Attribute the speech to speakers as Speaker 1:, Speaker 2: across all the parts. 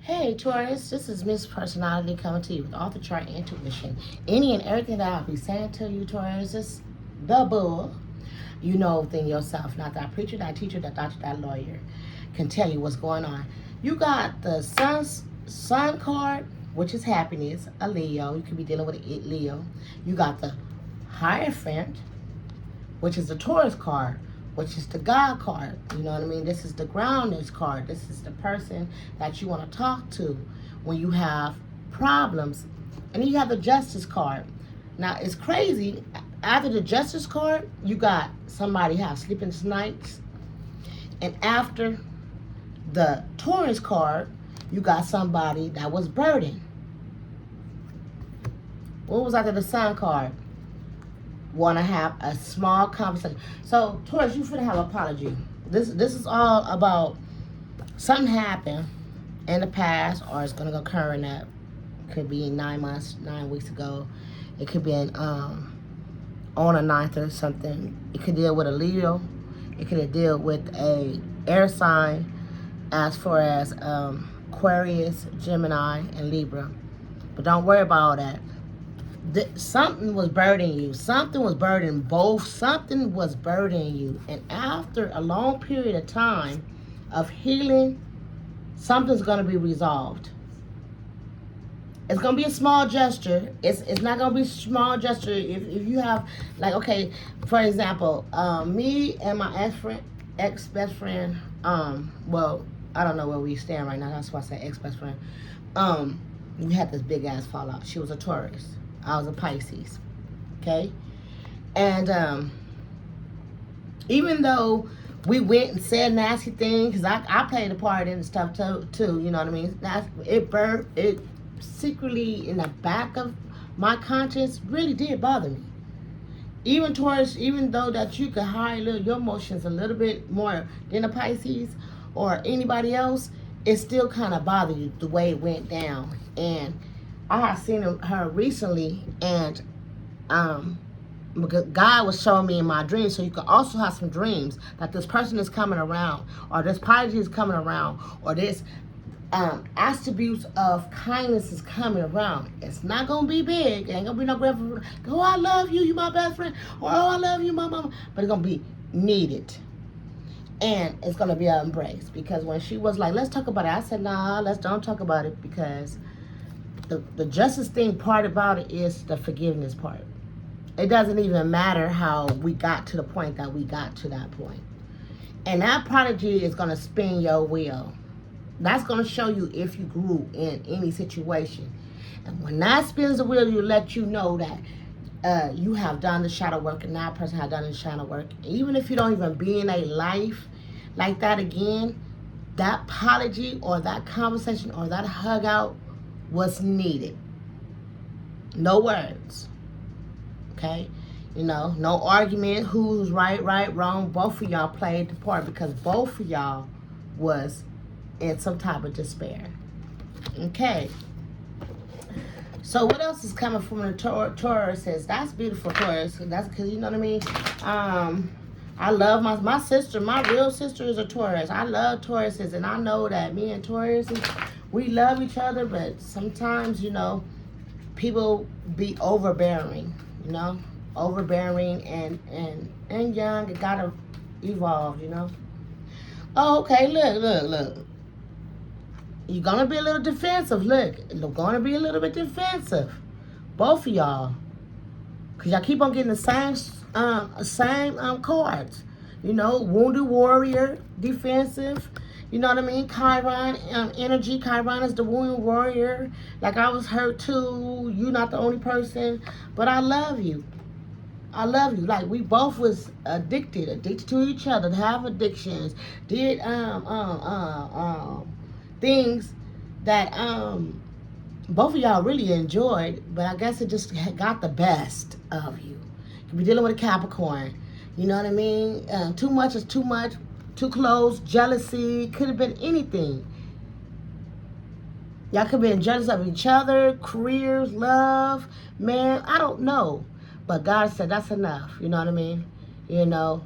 Speaker 1: Hey Taurus, this is Miss Personality coming to you with author chart intuition. Any and everything that I'll be saying to you, Taurus, is the bull. You know within yourself, not that preacher, that teacher, that doctor, that lawyer can tell you what's going on. You got the sun card, which is happiness, a Leo. You could be dealing with a Leo. You got the Hierophant, which is the Taurus card, which is the God card. You know what I mean? This is the groundness card. This is the person that you want to talk to when you have problems. And then you have the Justice card. Now, it's crazy. After the Justice card, you got somebody have sleepless nights. And after the Taurus card, you got somebody that was burdened. What was after the Sun card? Want to have a small conversation. So, Taurus, you finna have an apology. This is all about something happened in the past, or it's gonna occur in that. Could be 9 months, 9 weeks ago. It could be in on a ninth or something. It could deal with a Leo. It could deal with a air sign, as far as Aquarius, Gemini, and Libra. But don't worry about all that. Something was burdening you. Something was burdening both. Something was burdening you. And after a long period of time of healing, something's going to be resolved. It's going to be a small gesture. It's not going to be a small gesture. If you have, like, okay, for example, me and my ex-best friend, well, I don't know where we stand right now. That's why I say ex-best friend. We had this big-ass fallout. She was a Taurus. I was a Pisces, okay? And even though we went and said nasty things, because I played a part in stuff too, you know what I mean? It secretly in the back of my conscience really did bother me. Even Taurus, even though that you could hide your emotions a little bit more than a Pisces or anybody else, it still kind of bothered you the way it went down. And I have seen her recently, and because God was showing me in my dreams, so you can also have some dreams that this person is coming around, or this piety is coming around, or this attributes of kindness is coming around. It's not going to be big. It ain't going to be no great, oh, I love you, you my best friend, or oh, I love you, my mama. But it's going to be needed. And it's going to be an embrace. Because when she was like, let's talk about it, I said, nah, let's don't talk about it, because the justice thing part about it is the forgiveness part. It doesn't even matter how we got to the point that we got to that point. And that prodigy is going to spin your wheel. That's going to show you if you grew in any situation. And when that spins the wheel, you let you know that you have done the shadow work, and that person has done the shadow work. Even if you don't even be in a life like that again, that apology or that conversation or that hug out was needed. No words. Okay? You know, no argument, who's right, wrong. Both of y'all played the part, because both of y'all was in some type of despair. Okay. So what else is coming from the Taurus? That's beautiful, Taurus. That's because, you know what I mean? I love my sister. My real sister is a Taurus. I love Tauruses, and I know that me and Tauruses, we love each other, but sometimes, you know, people be overbearing, you know, overbearing and young. It gotta evolve, you know. Oh, okay, look. You're gonna be a little defensive. Look, you're gonna be a little bit defensive, both of y'all, cause y'all keep on getting the same cards. You know, wounded warrior, defensive. You know what I mean? Chiron energy. Chiron is the wounded warrior. Like, I was hurt too. You're not the only person, but I love you. I love you. Like, we both was addicted to each other, have addictions, did things that both of y'all really enjoyed, but I guess it just got the best of you. You could be dealing with a Capricorn. You know what I mean? Too much is too much. Too close. Jealousy. Could have been anything. Y'all could have been jealous of each other, careers, love, man. I don't know. But God said that's enough. You know what I mean? You know,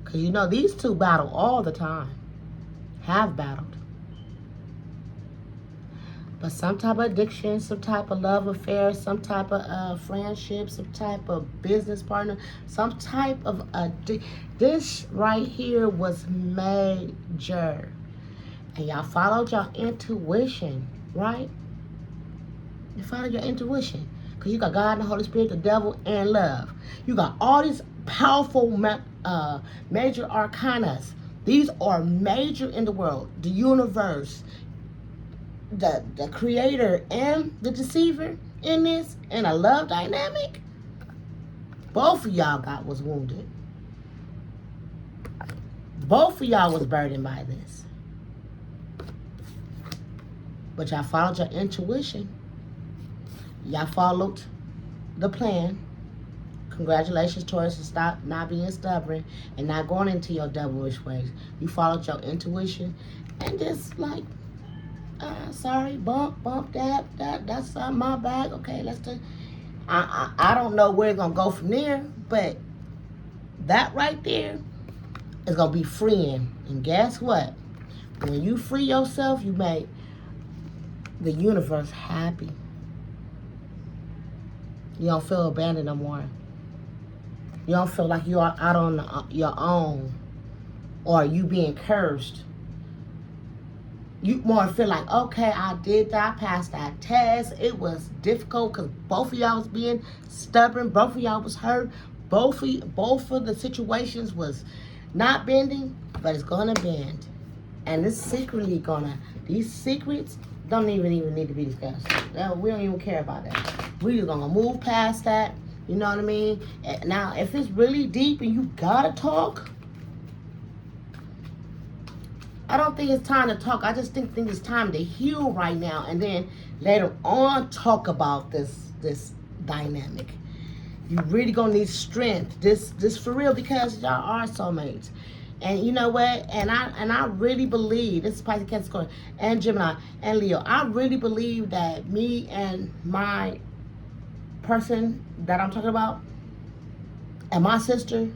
Speaker 1: because you know these two battle all the time. Have battled. But some type of addiction, some type of love affair, some type of friendship, some type of business partner, some type of this right here was major. And y'all followed your intuition, right? You followed your intuition. Because you got God and the Holy Spirit, the devil, and love. You got all these powerful major arcanas. These are major in the world. The universe, the creator, and the deceiver in this, and a love dynamic. Both of y'all was wounded. Both of y'all was burdened by this. But y'all followed your intuition. Y'all followed the plan. Congratulations, Taurus, to stop not being stubborn and not going into your devilish ways. You followed your intuition and just like, sorry, bump that's my bag. Okay, let's do. I don't know where it's gonna go from there, but that right there is gonna be freeing. And guess what? When you free yourself, you make the universe happy. You don't feel abandoned no more. You don't feel like you are out on your own or you being cursed. You more feel like, okay, I did that, I passed that test. It was difficult because both of y'all was being stubborn. Both of y'all was hurt. Both of the situations was not bending, but it's going to bend. And this secretly these secrets don't even need to be discussed. We don't even care about that. We just gonna move past that. You know what I mean? Now, if it's really deep and you gotta talk, I don't think it's time to talk. I just think it's time to heal right now, and then later on talk about this dynamic. You really gonna need strength. This for real, because y'all are soulmates. And you know what? And I really believe, this is Pisces, Cancer, Scorpio, and Gemini, and Leo. I really believe that me and my person that I'm talking about, and my sister,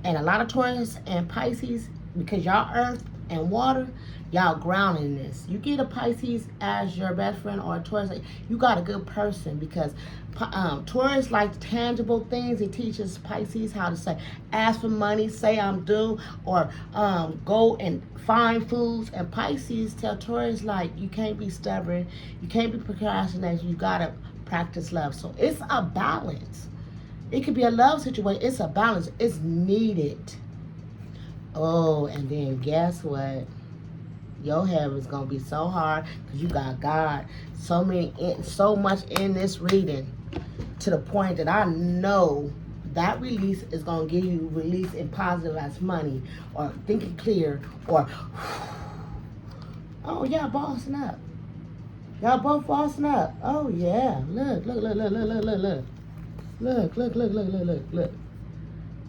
Speaker 1: and a lot of Taurus and Pisces, because y'all earth and water, y'all ground in this. You get a Pisces as your best friend, or a Taurus, you got a good person, because Taurus likes tangible things. It teaches Pisces how to say, ask for money, say I'm due, or go and find foods. And Pisces tell Taurus, like, you can't be stubborn, you can't be procrastinating, you gotta practice love. So it's a balance. It could be a love situation. It's a balance. It's needed. Oh, and then guess what? Your heaven is gonna be so hard because you got God so much in this reading, to the point that I know that release is gonna give you release in positive as money, or thinking clear, or oh yeah, bossing up. Y'all both bossing up. Oh yeah. Look. Look.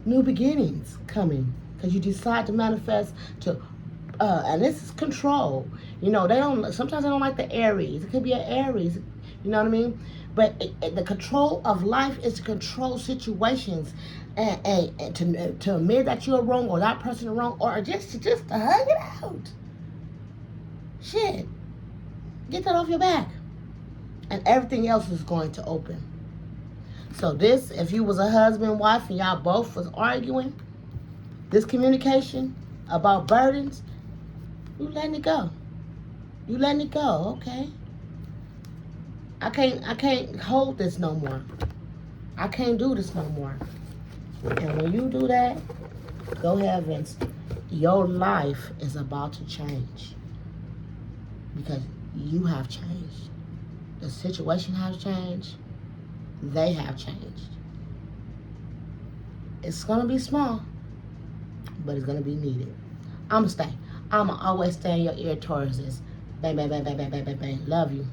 Speaker 1: New beginnings coming. Because you decide to manifest to and this is control. You know, sometimes they don't like the Aries. It could be an Aries. You know what I mean? But the control of life is to control situations, and to admit that you're wrong, or that person is wrong, or just to hug it out. Shit. Get that off your back. And everything else is going to open. So this, if you was a husband, wife, and y'all both was arguing, this communication about burdens, you letting it go. You letting it go, okay? I can't hold this no more. I can't do this no more. And when you do that, go heavens, your life is about to change. Because you have changed. The situation has changed. They have changed. It's going to be small, but it's going to be needed. I'm going to stay. I'm going to always stay in your ear, Tauruses. Bang, bang, bang, bang, bang, bang, bang, bang. Love you.